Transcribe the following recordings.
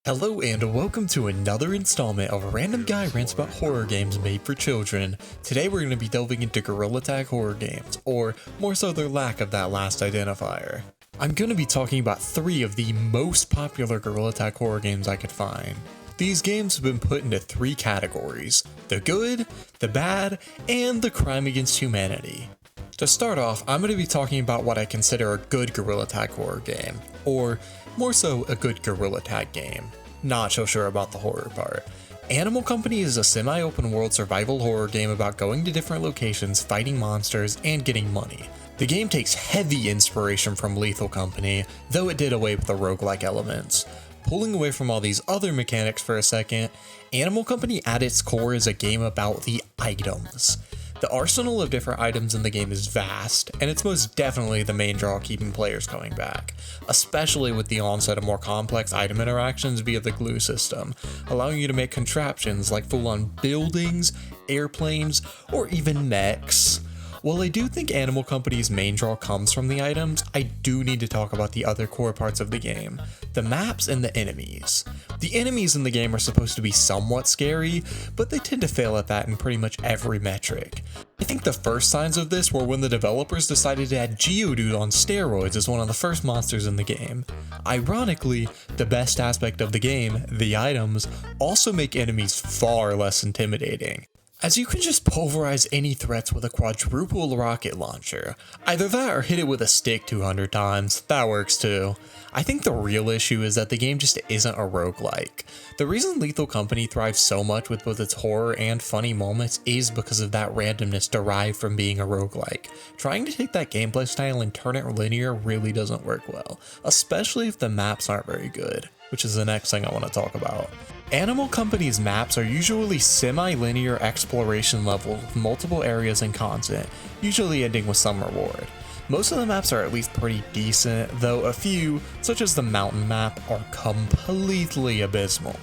Hello and welcome to another installment of a random guy rants about horror games made for children. Today we're going to be delving into Gorilla Tag horror games, or more so their lack of that last identifier. I'm going to be talking about 3 of the most popular Gorilla Tag horror games I could find. These games have been put into 3 categories: the good, the bad, and the crime against humanity. To start off, I'm going to be talking about what I consider a good Gorilla Tag horror game, or more so a good Gorilla Tag game. Not so sure about the horror part. Animal Company is a semi-open world survival horror game about going to different locations, fighting monsters, and getting money. The game takes heavy inspiration from Lethal Company, though it did away with the roguelike elements. Pulling away from all these other mechanics for a second, Animal Company at its core is a game about the items. The arsenal of different items in the game is vast, and it's most definitely the main draw keeping players coming back, especially with the onset of more complex item interactions via the glue system, allowing you to make contraptions like full-on buildings, airplanes, or even mechs. While I do think Animal Company's main draw comes from the items, I do need to talk about the other core parts of the game: the maps and the enemies. The enemies in the game are supposed to be somewhat scary, but they tend to fail at that in pretty much every metric. I think the first signs of this were when the developers decided to add Geodude on steroids as one of the first monsters in the game. Ironically, the best aspect of the game, the items, also make enemies far less intimidating, as you can just pulverize any threats with a quadruple rocket launcher. Either that or hit it with a stick 200 times, that works too. I think the real issue is that the game just isn't a roguelike. The reason Lethal Company thrives so much with both its horror and funny moments is because of that randomness derived from being a roguelike. Trying to take that gameplay style and turn it linear really doesn't work well, especially if the maps aren't very good, which is the next thing I want to talk about. Animal Company's maps are usually semi-linear exploration levels with multiple areas and content, usually ending with some reward. Most of the maps are at least pretty decent, though a few, such as the mountain map, are completely abysmal.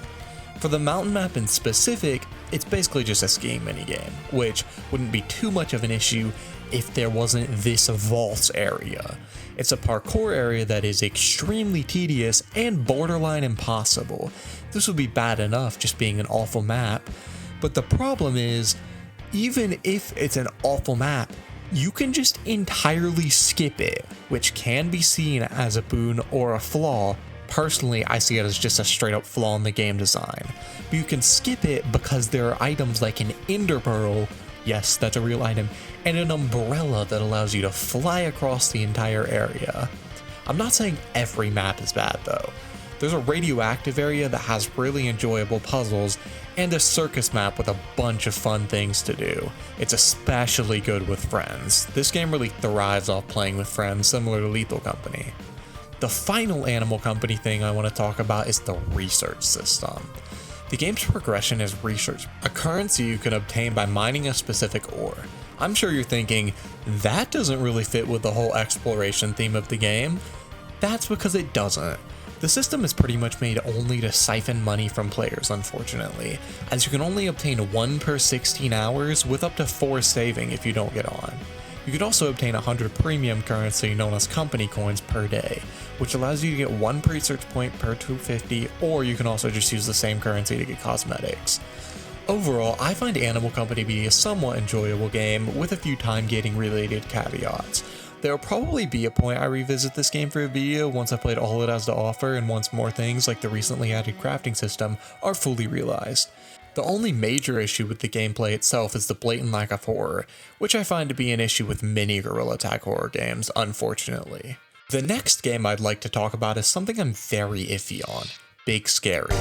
For the mountain map in specific, it's basically just a skiing minigame, which wouldn't be too much of an issue if there wasn't this vault area. It's a parkour area that is extremely tedious and borderline impossible. This would be bad enough just being an awful map, but the problem is, even if it's an awful map, you can just entirely skip it, which can be seen as a boon or a flaw. Personally, I see it as just a straight up flaw in the game design. But you can skip it because there are items like an ender pearl, yes, that's a real item, and an umbrella that allows you to fly across the entire area. I'm not saying every map is bad though. There's a radioactive area that has really enjoyable puzzles, and a circus map with a bunch of fun things to do. It's especially good with friends. This game really thrives off playing with friends, similar to Lethal Company. The final Animal Company thing I want to talk about is the research system. The game's progression is research, a currency you can obtain by mining a specific ore. I'm sure you're thinking, that doesn't really fit with the whole exploration theme of the game. That's because it doesn't. The system is pretty much made only to siphon money from players, unfortunately, as you can only obtain 1 per 16 hours with up to 4 saving if you don't get on. You can also obtain 100 premium currency known as company coins per day, which allows you to get 1 research point per 250, or you can also just use the same currency to get cosmetics. Overall, I find Animal Company to be a somewhat enjoyable game with a few time gating related caveats. There will probably be a point I revisit this game for a video once I've played all it has to offer and once more things like the recently added crafting system are fully realized. The only major issue with the gameplay itself is the blatant lack of horror, which I find to be an issue with many Gorilla Tag horror games, unfortunately. The next game I'd like to talk about is something I'm very iffy on: Big Scary.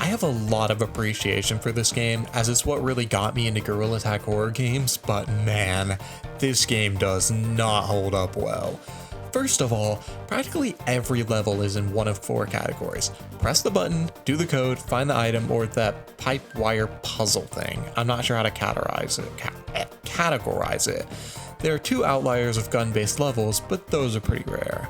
I have a lot of appreciation for this game, as it's what really got me into Gorilla Tag horror games, but man, this game does not hold up well. First of all, practically every level is in one of 4 categories: press the button, do the code, find the item, or that pipe wire puzzle thing. I'm not sure how to categorize it. There are 2 outliers of gun-based levels, but those are pretty rare.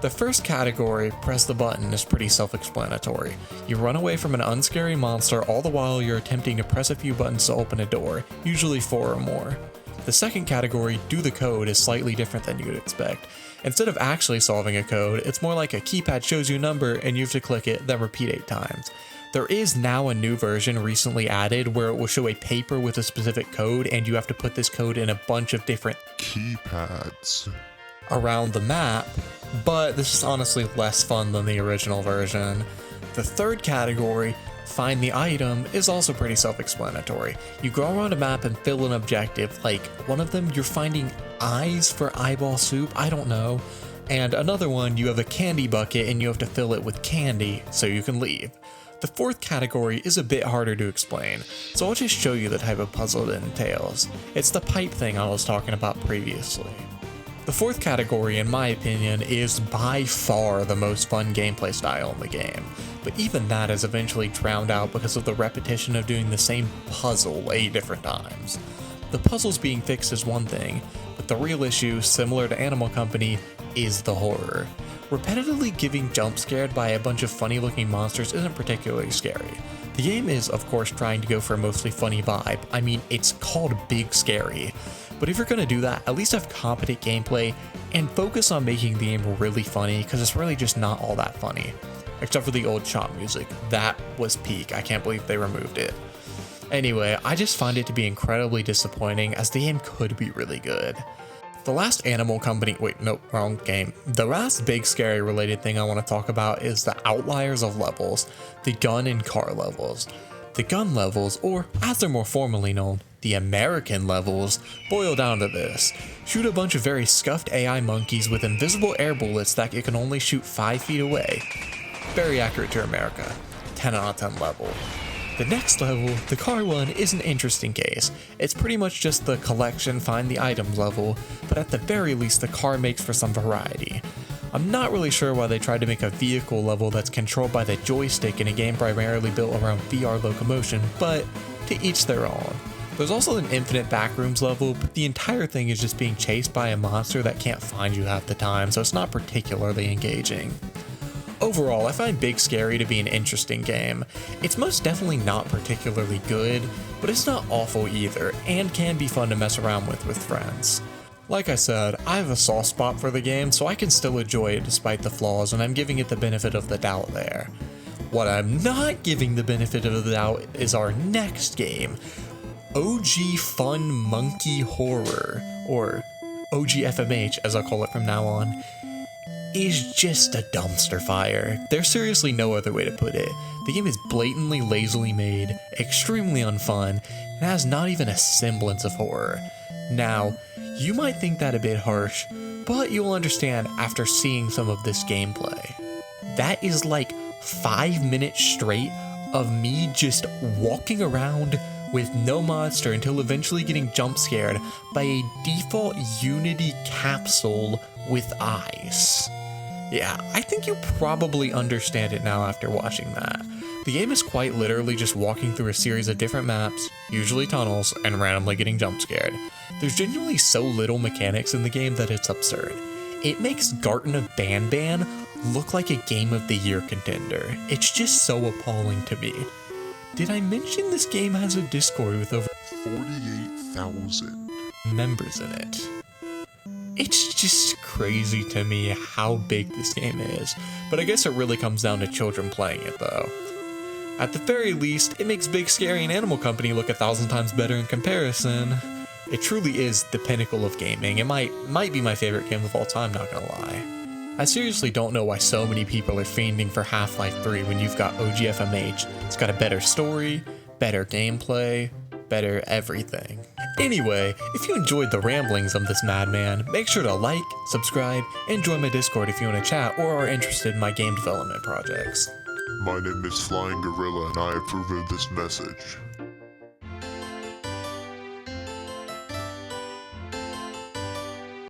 The first category, press the button, is pretty self-explanatory. You run away from an unscary monster all the while you're attempting to press a few buttons to open a door, usually 4 or more. The second category, do the code, is slightly different than you would expect. Instead of actually solving a code, it's more like a keypad shows you a number and you have to click it, then repeat 8 times. There is now a new version recently added where it will show a paper with a specific code and you have to put this code in a bunch of different keypads around the map, but this is honestly less fun than the original version. The third category, find the item, is also pretty self-explanatory. You go around a map and fill an objective, like one of them you're finding eyes for eyeball soup, I don't know, and another one you have a candy bucket and you have to fill it with candy so you can leave. The fourth category is a bit harder to explain, so I'll just show you the type of puzzle it entails. It's the pipe thing I was talking about previously. The fourth category, in my opinion, is by far the most fun gameplay style in the game, but even that is eventually drowned out because of the repetition of doing the same puzzle 8 different times. The puzzles being fixed is one thing, but the real issue, similar to Animal Company, is the horror. Repetitively getting jump scared by a bunch of funny looking monsters isn't particularly scary. The game is, of course, trying to go for a mostly funny vibe. I mean, it's called Big Scary. But if you're gonna do that, at least have competent gameplay and focus on making the game really funny, because it's really just not all that funny. Except for the old chomp music. That was peak. I can't believe they removed it. Anyway, I just find it to be incredibly disappointing as the game could be really good. The last Animal Company, wait, nope, wrong game. The last Big Scary related thing I want to talk about is the outliers of levels, the gun and car levels. The gun levels, or as they're more formally known, the American levels, boil down to this. Shoot a bunch of very scuffed AI monkeys with invisible air bullets that you can only shoot 5 feet away. Very accurate to America. 10 out of 10 level. The next level, the car one, is an interesting case. It's pretty much just the collection find the items level, but at the very least the car makes for some variety. I'm not really sure why they tried to make a vehicle level that's controlled by the joystick in a game primarily built around VR locomotion, but to each their own. There's also an infinite backrooms level, but the entire thing is just being chased by a monster that can't find you half the time, so it's not particularly engaging. Overall, I find Big Scary to be an interesting game. It's most definitely not particularly good, but it's not awful either, and can be fun to mess around with friends. Like I said, I have a soft spot for the game, so I can still enjoy it despite the flaws, and I'm giving it the benefit of the doubt there. What I'm not giving the benefit of the doubt is our next game, OG Fun Monkey Horror, or OG FMH as I'll call it from now on, is just a dumpster fire. There's seriously no other way to put it. The game is blatantly lazily made, extremely unfun, and has not even a semblance of horror. Now, you might think that a bit harsh, but you'll understand after seeing some of this gameplay. That is like 5 minutes straight of me just walking around with no monster until eventually getting jump scared by a default Unity capsule with eyes. Yeah, I think you probably understand it now after watching that. The game is quite literally just walking through a series of different maps, usually tunnels, and randomly getting jump scared. There's genuinely so little mechanics in the game that it's absurd. It makes Garten of Banban look like a Game of the Year contender. It's just so appalling to me. Did I mention this game has a Discord with over 48,000 members in it? It's just crazy to me how big this game is, but I guess it really comes down to children playing it though. At the very least, it makes Big Scary and Animal Company look 1,000 times better in comparison. It truly is the pinnacle of gaming. It might be my favorite game of all time, not gonna lie. I seriously don't know why so many people are fiending for Half-Life 3 when you've got OG FMH. It's got a better story, better gameplay, better everything. Anyway, if you enjoyed the ramblings of this madman, make sure to like, subscribe, and join my Discord if you want to chat or are interested in my game development projects. My name is Flying Gorilla and I approve of this message.